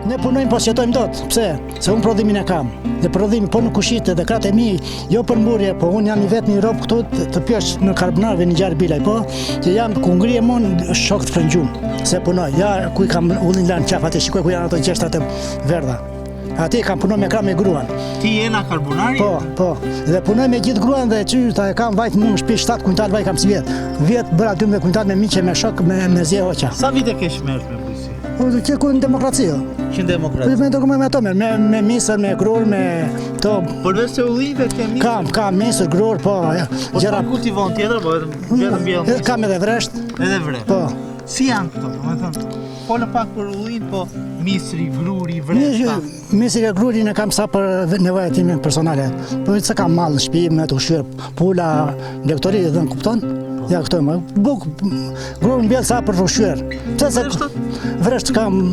Ne punojmë pas jetojmë dot. Pse? Se unë prodhimin e kam. Dhe prodhimi po në kushite dhe kratë e mi, jo për mburje, po unë jam i vetë një rob këtu të pjesh në karbonarve një gjarë bilaj, po që jam ku ngrije mon shok të frëngjum. Se punoj, ja ku i kam ullin lanë qaf, ati shikoj ku janë ato gjeshtat e verdha. Ati kam punoj me kram me gruan. Ti jena karbonari? Po. Dhe punoj me gjithë gruan dhe qyta e kam vajtë mu në shpi 7 kuntal vaj kam si vjetë. Vjetë bëra 12 kuntal me miqe, me shok, me zje hoqa. Sa vite ke shmersh me bujqësi? Që ku në demokraci, jo. Që në demokraci? Me dokument me to merë, me misër, me grur, me to. Përveç se ullive ke misër? Kam misër, grur, po. Po s'ka kultivon tjetër, po vetëm bjellë misër? Kam edhe vresht. Edhe vresht? Po. Si janë këto, me thënë? Po në pak për ullin, po misri, gruri, vreshta? Misri e grurin e kam sa për nevojat time personale. Po se kam mall në shtëpi me të ushqyer, pula, lektori dhe në kupton? Ja këto më. Buk, grur mbjell sa për ushqyer. Vreshtat? Vresht kam